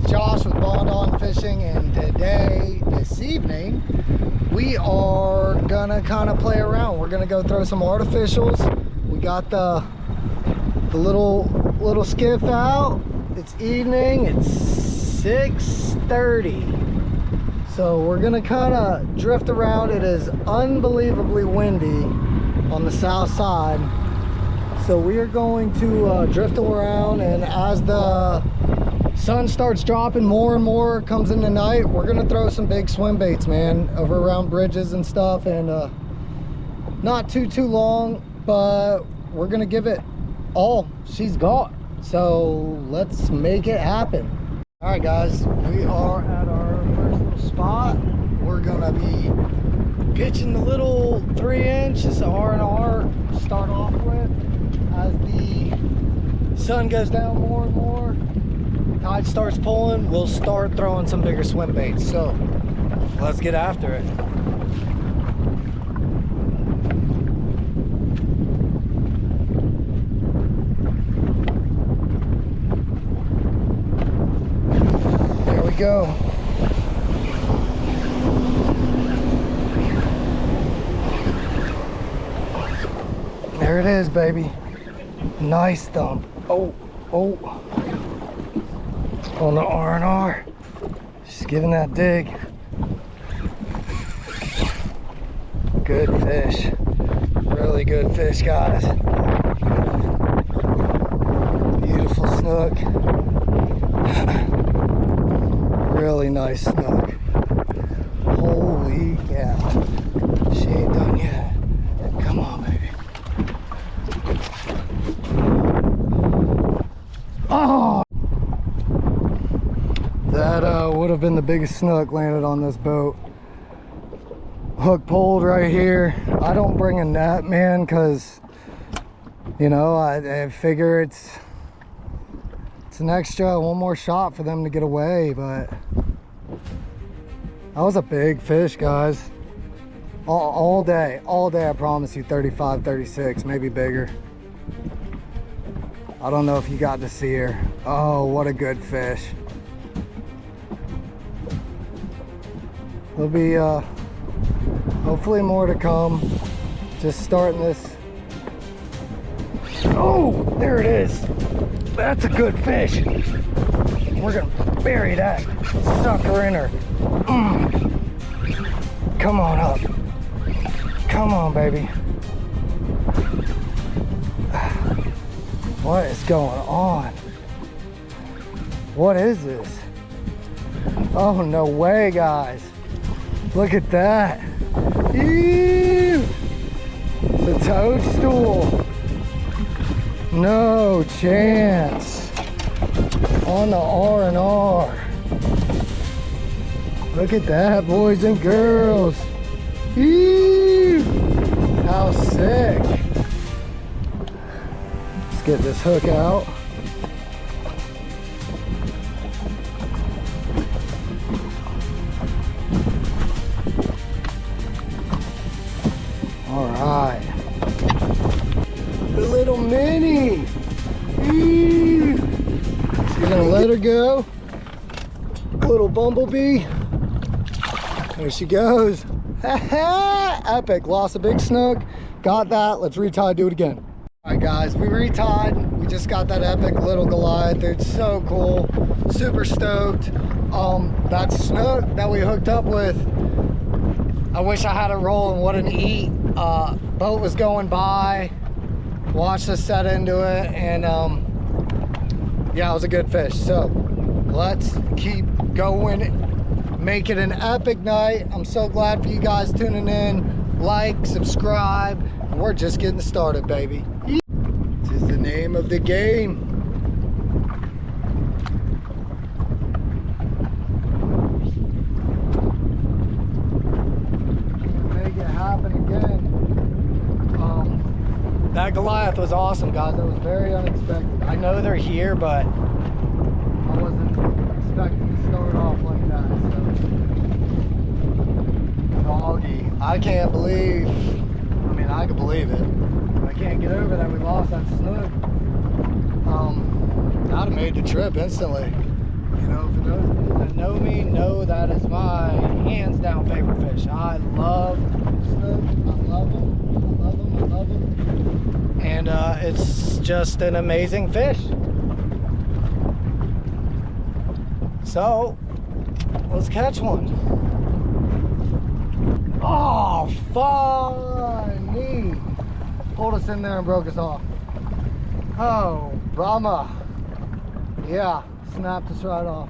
Josh with Bond On Fishing, and this evening, we are gonna kind of play around. We're gonna go throw some artificials. We got the little skiff out. It's evening. It's 6:30. So we're gonna kind of drift around. It is unbelievably windy on the south side. So we are going to drift around, and as the sun starts dropping more and more, comes in the night, we're gonna throw some big swim baits, man, over around bridges and stuff, and not too long, but we're gonna give it all she's got. So let's make it happen. All right, guys, we are at our first little spot. We're gonna be pitching the little 3-inch. It's an R&R to start off with. As the sun goes down more and more, tide starts pulling, we'll start throwing some bigger swim baits. So let's get after it. There we go. There it is, baby. Nice thump. Oh. On the R&R. Just giving that dig. Good fish. Really good fish, guys. Beautiful snook. Really nice snook. Holy cow. She ain't done yet. Come on, baby. Oh! That would have been the biggest snook landed on this boat. Hook pulled right here. I don't bring a net, man, because, you know, I figure it's an extra one more shot for them to get away. But that was a big fish, guys. All day, I promise you. 35, 36, maybe bigger. I don't know if you got to see her. Oh, what a good fish. There'll be hopefully more to come. Just starting this. Oh, there it is. That's a good fish. We're gonna bury that sucker in her. Come on up. Come on, baby. What is going on? What is this? Oh, no way, guys. Look at that. Ew. The toadstool. No chance. On the R&R. Look at that, boys and girls. Ew. How sick. Let's get this hook out. All right, the little mini. Eee. We're gonna let her go. Little bumblebee. There she goes. Epic. Lost a big snook. Got that. Let's retie. Do it again. All right, guys. We retied. We just got that epic little Goliath. It's so cool. Super stoked. That snook that we hooked up with, I wish I had it rolling. What an eat. boat was going by, watched us set into it, and yeah, it was a good fish. So let's keep going, make it an epic night. I'm so glad for you guys tuning in. Like, subscribe, and we're just getting started, baby. This is the name of the game. Make it happen again. That Goliath was awesome, guys. That was very unexpected. I know they're here, but I wasn't expecting to start off like that. So, doggy, I can't believe. I mean, I can believe it. I can't get over that we lost that snook. I'd have made the trip instantly. You know, for those that know me, know that is my hands down favorite fish. I love snook. I love them. I love them. I love them. And it's just an amazing fish. So let's catch one. Oh, funny. Pulled us in there and broke us off. Oh, bummer. Yeah, snapped us right off.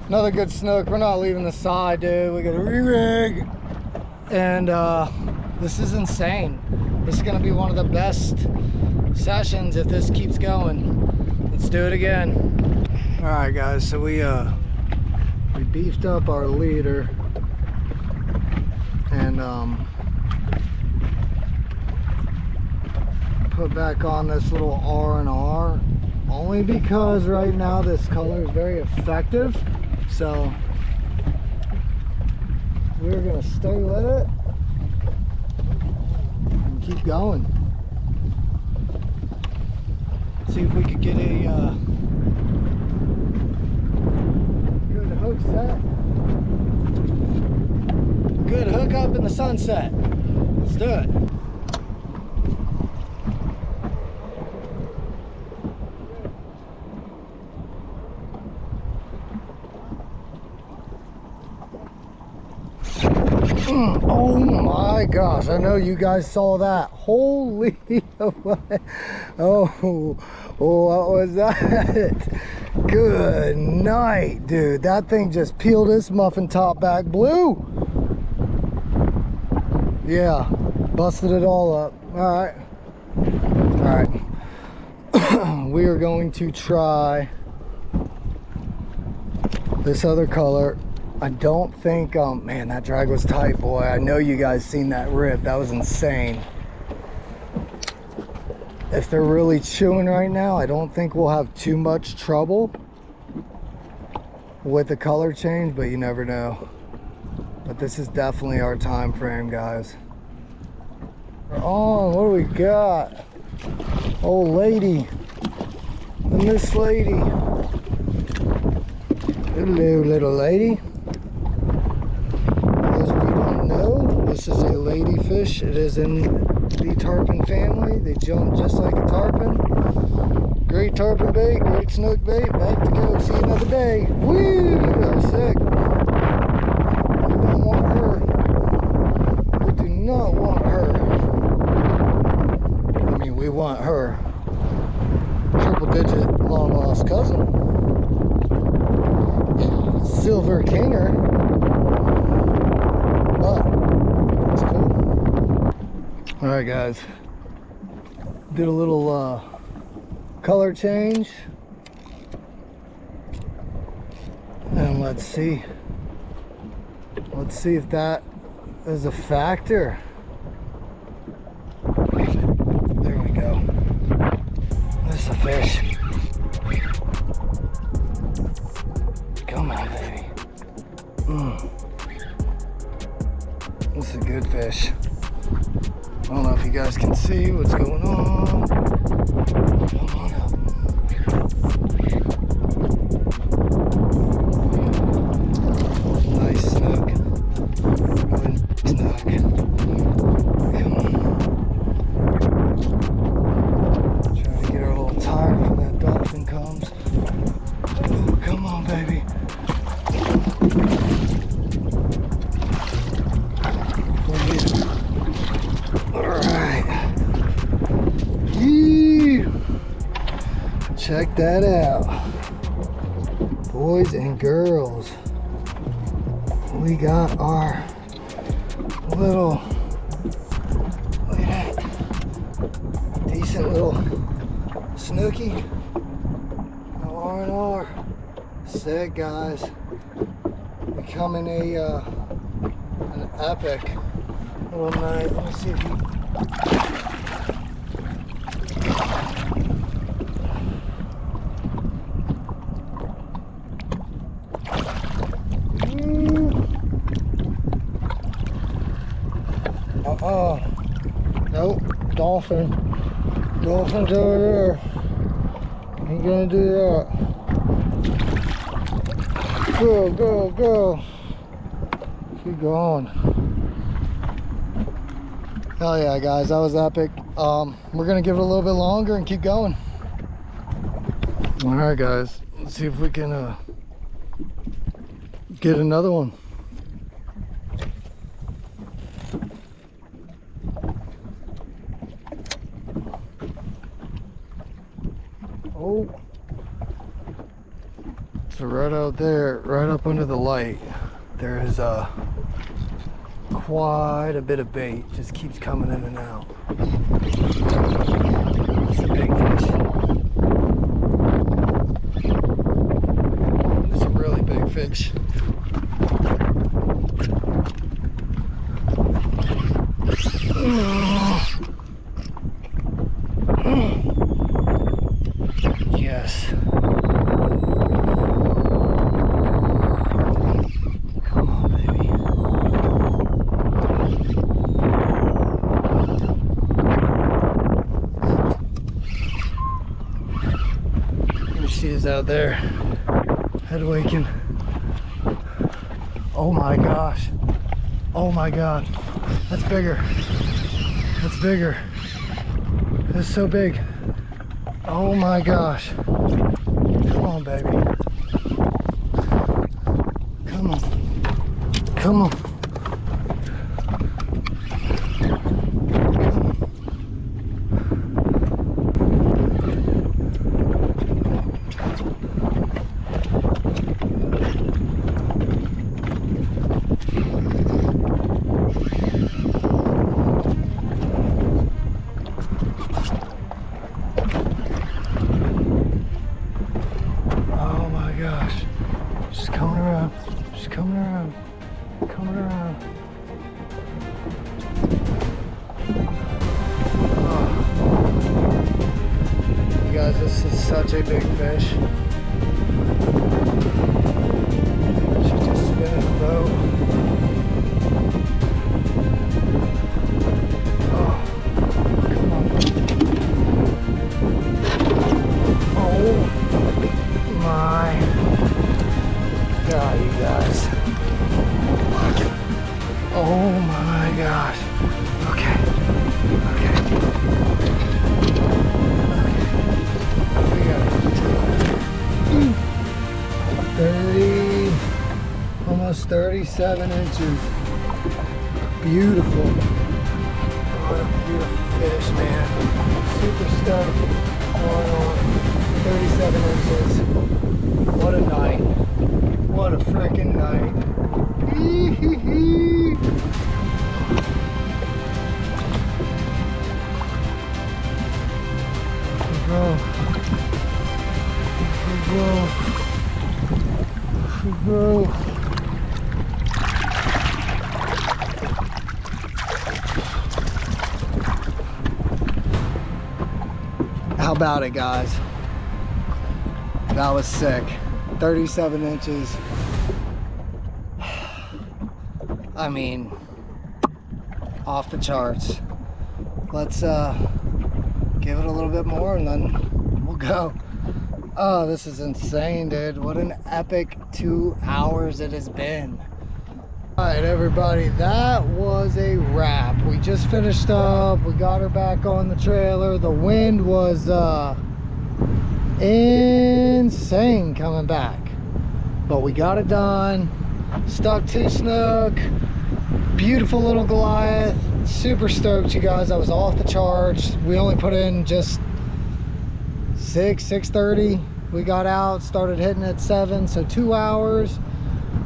Another good snook. We're not leaving the side, dude. We got to re-rig. And this is insane. This is gonna be one of the best sessions if this keeps going. Let's do it again. All right, guys, so we beefed up our leader and put back on this little R&R, only because right now this color is very effective. So we're gonna stay with it and keep going. See if we could get a good hook set. Good hook up in the sunset. Let's do it. Oh my gosh, I know you guys saw that. Holy, oh, what was that? Good night, dude. That thing just peeled its muffin top back blue. Yeah, busted it all up. All right. We are going to try this other color. I don't think, man, that drag was tight, boy. I know you guys seen that rip. That was insane. If they're really chewing right now, I don't think we'll have too much trouble with the color change, but you never know. But this is definitely our time frame, guys. We're on. What do we got? Old lady. The Miss Lady. Hello, little lady. This is a ladyfish. It is in the tarpon family. They jump just like a tarpon. Great tarpon bait, great snook bait. Back to go. See you another day. Woo! That was sick. We don't want her. We do not want her. I mean, we want her. Triple digit long lost cousin. Silver Kinger. But all right, guys, did a little color change, and let's see if that is a factor. There we go. There's a fish. Come on, baby. This is a good fish. I don't know if you guys can see what's going on. Come on up. Nice snook. Really snook. Come on. Trying to get her a little tired before that dolphin comes. Oh, come on, baby. check that out. Boys and girls, we got our little, look at that, decent little snooky. R&R. Sick, guys. Becoming an epic little night. Let me see if you... Nope, dolphin. Dolphin's over there. Ain't gonna do that. Go, go, go. Keep going. Hell yeah, guys, that was epic. We're gonna give it a little bit longer and keep going. All right, guys, let's see if we can get another one. Oh, so right out there, right up under the light, there is quite a bit of bait. Just keeps coming in and out. It's a big fish. It's a really big fish. Yes. Come on, baby. There she is out there, head waking. Oh my gosh. Oh my God. That's bigger. That's bigger. That's so big. Oh my gosh. Come on, baby. Come on. Come on. This is such a big fish. She's just spinning the boat. Oh, come on. Oh my God, you guys. Oh my gosh. Okay. Okay. 30, almost 37 inches. Beautiful. What a beautiful fish, man. Super stoked. Going on 37 inches. What a night. What a freaking night. Bro. How about it, guys? That was sick. 37 inches. I mean, off the charts. Let's give it a little bit more and then we'll go. Oh, this is insane, dude. What an epic 2 hours it has been. All right, everybody, that was a wrap. We just finished up. We got her back on the trailer. The wind was insane coming back, but we got it done. Stuck 2 snook. Beautiful little Goliath. Super stoked, you guys. I was off the charts. We only put in just 6:30. We got out, started hitting at 7, so 2 hours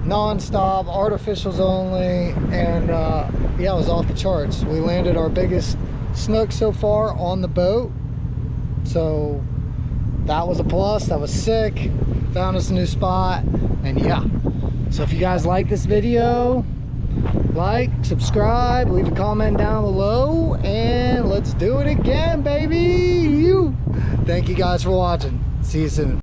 non-stop, artificials only, and yeah, it was off the charts. We landed our biggest snook so far on the boat, so that was a plus. That was sick. Found us a new spot, and yeah. So if you guys like this video, like, subscribe, leave a comment down below, and let's do it again, baby. Thank you guys for watching. See you soon.